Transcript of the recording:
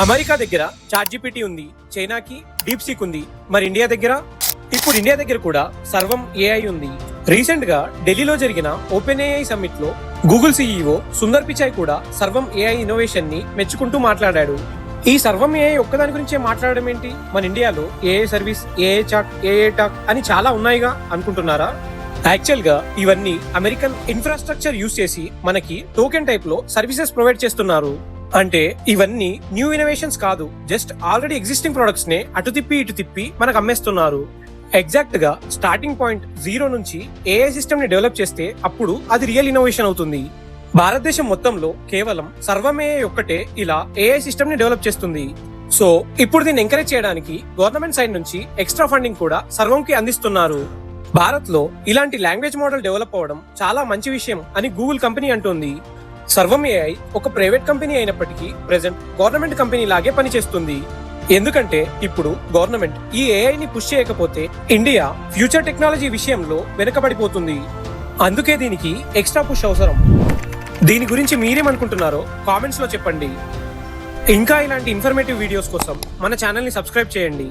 America దగ్గర ChatGPT ఉంది, చైనాకి డీప్‌సీక్ ఉంది, మరి ఇండియా దగ్గర కూడా సర్వం ఏఐ ఉంది. రీసెంట్ గా ఢిల్లీలో జరిగిన ఓపెన్ ఏఐ సమ్మిట్ లో గూగుల్ సీఈఓ సుందర్ పిచాయ్ కూడా సర్వం ఏఐ ఇన్నోవేషన్ ని మెచ్చుకుంటూ మాట్లాడాడు. ఈ సర్వం ఏఐ ఒక్కదాని గురించే మాట్లాడడం ఏంటి, మన ఇండియాలో AI service, AI chat, AI talk అని చాలా ఉన్నాయిగా అనుకుంటున్నారా? యాక్చువల్ గా ఇవన్నీ అమెరికన్ ఇన్ఫ్రాస్ట్రక్చర్ యూజ్ చేసి మనకి టోకెన్ టైప్ లో సర్వీసెస్ ప్రొవైడ్ చేస్తున్నారు. అంటే ఇవన్నీ న్యూ ఇన్నోవేషన్స్ కాదు, జస్ట్ ఆల్రెడీ ఎగ్జిస్టింగ్ ప్రొడక్ట్స్ నే అటు తిప్పి ఇటు తిప్పి మనకు అమ్మేస్తున్నారు. ఎగ్జాక్ట్ గా స్టార్టింగ్ పాయింట్ 0 నుంచి ఏఐ సిస్టమ్ ని డెవలప్ చేస్తే అప్పుడు అది రియల్ ఇన్నోవేషన్ అవుతుంది. భారతదేశం మొత్తంలో కేవలం సర్వం ఏఐ ఒక్కటే ఇలా ఏఐ సిస్టమ్ ని డెవలప్ చేస్తుంది. సో ఇప్పుడు దీన్ని ఎంకరేజ్ చేయడానికి గవర్నమెంట్ సైడ్ నుంచి ఎక్స్ట్రా ఫండింగ్ కూడా సర్వంకి అందిస్తున్నారు. భారత్ లో ఇలాంటి లాంగ్వేజ్ మోడల్ డెవలప్ అవ్వడం చాలా మంచి విషయం అని గూగుల్ కంపెనీ అంటోంది. సర్వం ఏఐ ఒక ప్రైవేట్ కంపెనీ అయినప్పటికీ ప్రెసెంట్ గవర్నమెంట్ కంపెనీ లాగే పనిచేస్తుంది. ఎందుకంటే ఇప్పుడు గవర్నమెంట్ ఈ ఏఐని పుష్ చేయకపోతే ఇండియా ఫ్యూచర్ టెక్నాలజీ విషయంలో వెనుకబడిపోతుంది. అందుకే దీనికి ఎక్స్ట్రా పుష్ అవసరం. దీని గురించి మీరేమనుకుంటున్నారో కామెంట్స్ లో చెప్పండి. ఇంకా ఇలాంటి ఇన్ఫర్మేటివ్ వీడియోస్ కోసం మన ఛానల్ ని సబ్స్క్రైబ్ చేయండి.